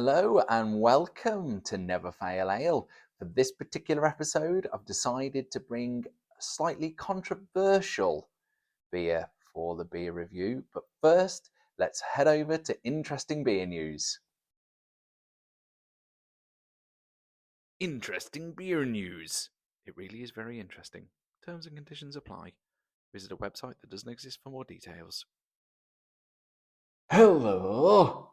Hello and welcome to Never Fail Ale. For this particular episode, I've decided to bring a slightly controversial beer for the beer review. But first, let's head over to interesting beer news. Interesting beer news. It really is very interesting. Terms and conditions apply. Visit a website that doesn't exist for more details. Hello!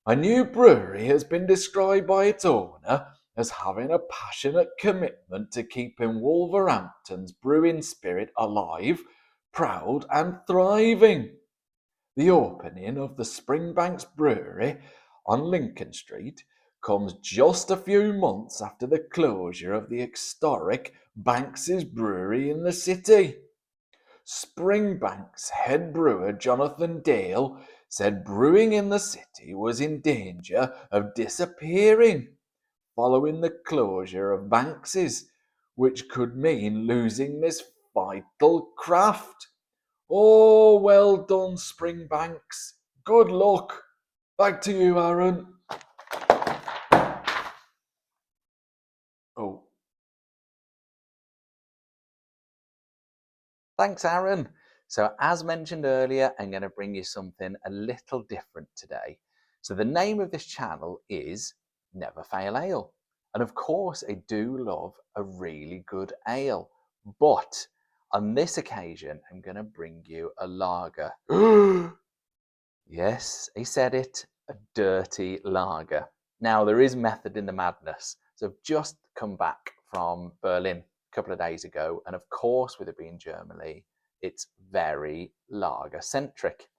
A new brewery has been described by its owner as having a passionate commitment to keeping Wolverhampton's brewing spirit alive, proud, and thriving. The opening of the Springbanks Brewery on Lincoln Street comes just a few months after the closure of the historic Banks's Brewery in the city. Springbank's head brewer Jonathan Dale said brewing in the city was in danger of disappearing following the closure of Banks's, which could mean losing this vital craft. Oh, well done, Springbanks. Good luck. Back to you, Aaron. Oh. Thanks, Aaron. So, as mentioned earlier, I'm going to bring you something a little different today. So, the name of this channel is Never Fail Ale. And of course, I do love a really good ale. But on this occasion, I'm going to bring you a lager. Yes, he said it, a dirty lager. Now, there is method in the madness. So, I've just come back from Berlin couple of days ago, and of course, with it being Germany, it's very lager centric.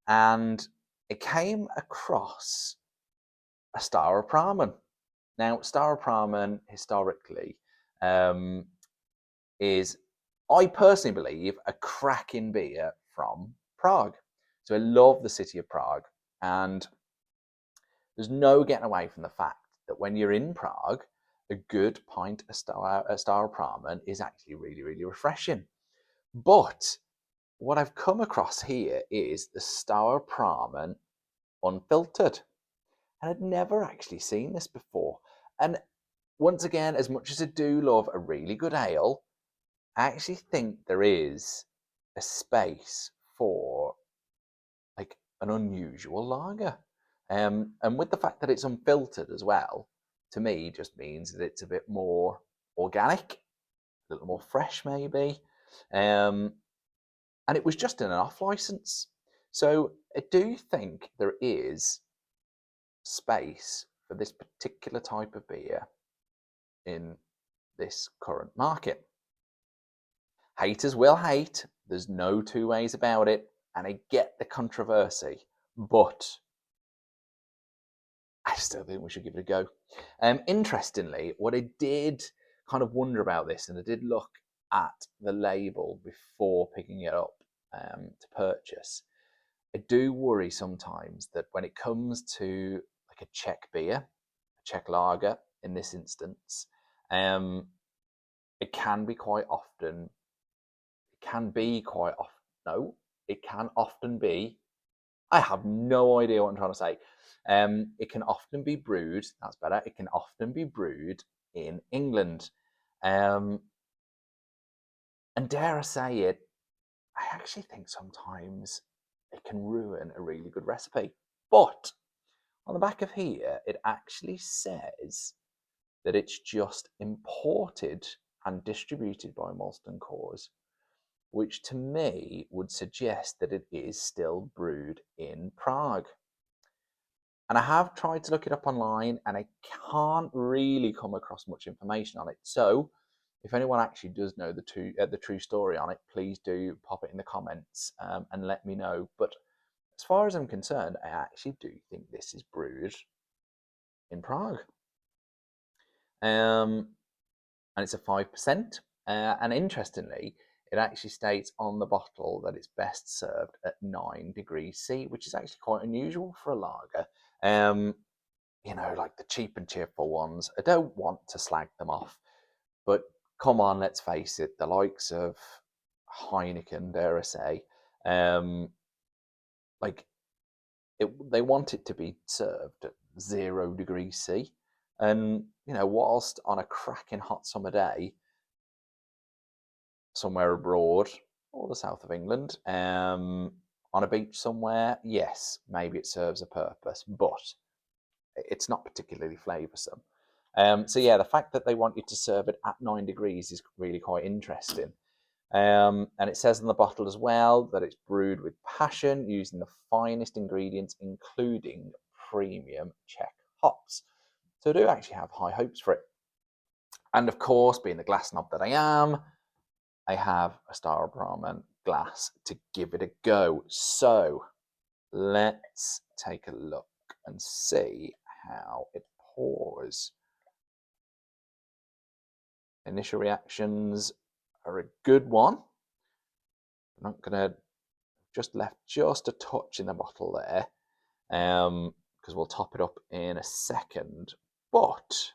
And it came across a Staropramen. Now, Staropramen historically is, I personally believe, a cracking beer from Prague. So I love the city of Prague, and there's no getting away from the fact that when you're in Prague, a good pint of Staropramen is actually really, really refreshing. But what I've come across here is the Staropramen Unfiltered. And I'd never actually seen this before. And once again, as much as I do love a really good ale, I actually think there is a space for like an unusual lager. And with the fact that it's unfiltered as well, to me just means that it's a bit more organic, a little more fresh maybe. And it was just in an off license. So I do think there is space for this particular type of beer in this current market. Haters will hate, there's no two ways about it, and I get the controversy, but I still think we should give it a go. Interestingly, what I did kind of wonder about this, and I did look at the label before picking it up to purchase, I do worry sometimes that when it comes to like a Czech beer, a Czech lager in this instance, it can often be, I have no idea what I'm trying to say. It can often be brewed, that's better, it can often be brewed in England. And dare I say it, I actually think sometimes it can ruin a really good recipe. But on the back of here, it actually says that it's just imported and distributed by Molson Coors, which to me would suggest that it is still brewed in Prague. And I have tried to look it up online and I can't really come across much information on it. So if anyone actually does know the true story on it, please do pop it in the comments and let me know. But as far as I'm concerned, I actually do think this is brewed in Prague. And it's a 5%. And interestingly, it actually states on the bottle that it's best served at 9 degrees C, which is actually quite unusual for a lager. Like the cheap and cheerful ones, I don't want to slag them off, but come on, let's face it, the likes of Heineken, dare I say, they want it to be served at 0 degrees C. And, whilst on a cracking hot summer day, somewhere abroad or the south of England, on a beach somewhere, yes, maybe it serves a purpose, but it's not particularly flavoursome. So yeah, the fact that they want you to serve it at 9 degrees is really quite interesting. And it says on the bottle as well that it's brewed with passion using the finest ingredients, including premium Czech hops. So I do actually have high hopes for it. And of course, being the glass snob that I am, I have a Staropramen glass to give it a go. So let's take a look and see how it pours. Initial reactions are a good one. I'm not going to just left just a touch in the bottle there, because we'll top it up in a second. But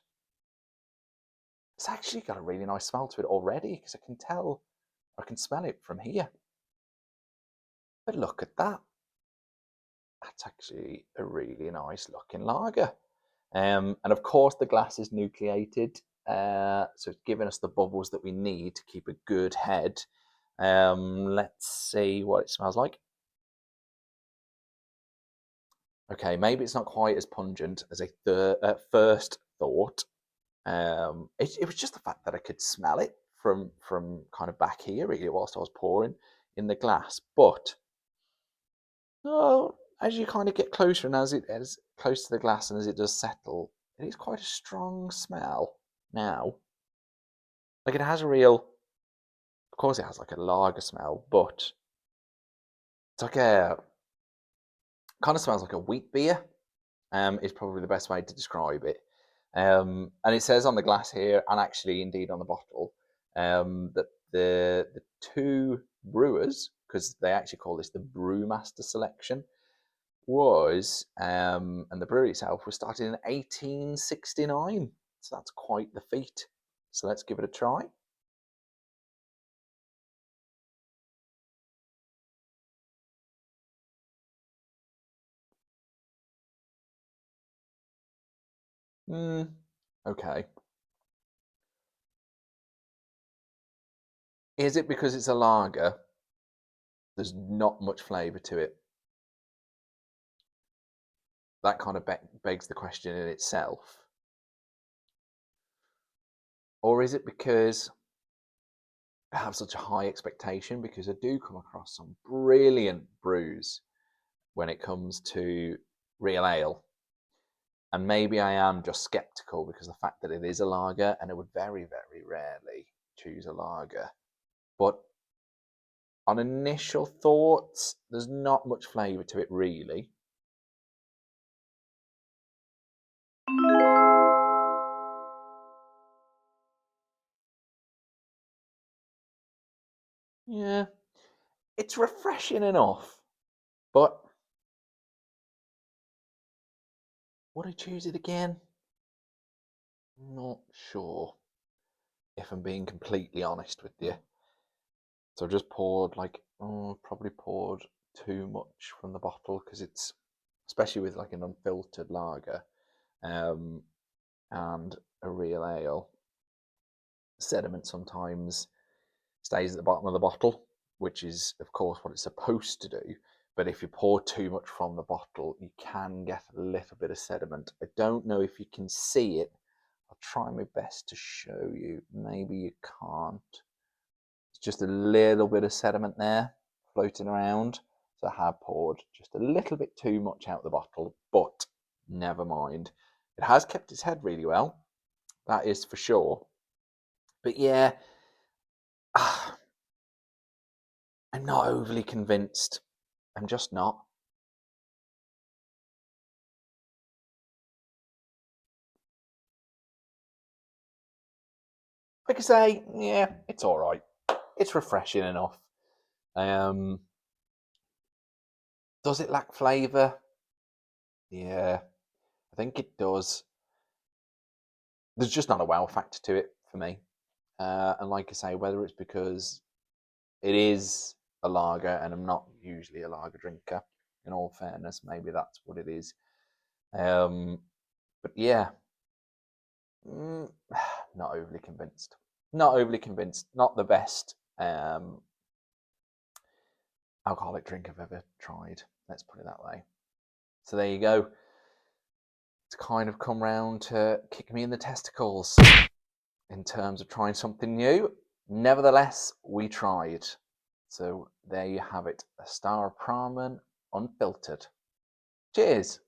it's actually got a really nice smell to it already, because I can smell it from here. But look at that. That's actually a really nice looking lager. And of course the glass is nucleated, so it's giving us the bubbles that we need to keep a good head. Let's see what it smells like. Okay, maybe it's not quite as pungent as I first thought. It was just the fact that I could smell it from kind of back here, really, whilst I was pouring in the glass. But as you kind of get closer and as close to the glass and as it does settle, it is quite a strong smell now. Like it has a real, of course, it has like a lager smell, but it's like kind of smells like a wheat beer. Is probably the best way to describe it. And it says on the glass here, and actually indeed on the bottle, that the two brewers, because they actually call this the Brewmaster Selection, and the brewery itself was started in 1869. So that's quite the feat. So let's give it a try. Okay. Is it because it's a lager? There's not much flavour to it. That kind of begs the question in itself. Or is it because I have such a high expectation? Because I do come across some brilliant brews when it comes to real ale. And maybe I am just skeptical because of the fact that it is a lager and I would very, very rarely choose a lager. But on initial thoughts, there's not much flavour to it, really. Yeah, it's refreshing enough, but would I choose it again? Not sure, if I'm being completely honest with you. So I just poured probably poured too much from the bottle because it's, especially with like an unfiltered lager, and a real ale, sediment sometimes stays at the bottom of the bottle, which is of course what it's supposed to do. But if you pour too much from the bottle, you can get a little bit of sediment. I don't know if you can see it. I'll try my best to show you. Maybe you can't. It's just a little bit of sediment there floating around. So I have poured just a little bit too much out of the bottle, but never mind. It has kept its head really well. That is for sure. But yeah, I'm not overly convinced. I'm just not. Like I say, yeah, it's all right. It's refreshing enough. Um, does it lack flavour? Yeah, I think it does. There's just not a wow factor to it for me. And like I say, whether it's because it is a lager and I'm not usually a lager drinker, in all fairness, maybe that's what it is. But yeah, not overly convinced. Not overly convinced. Not the best alcoholic drink I've ever tried. Let's put it that way. So there you go. It's kind of come round to kick me in the testicles in terms of trying something new. Nevertheless, we tried. So there you have it. A Staropramen Unfiltered. Cheers.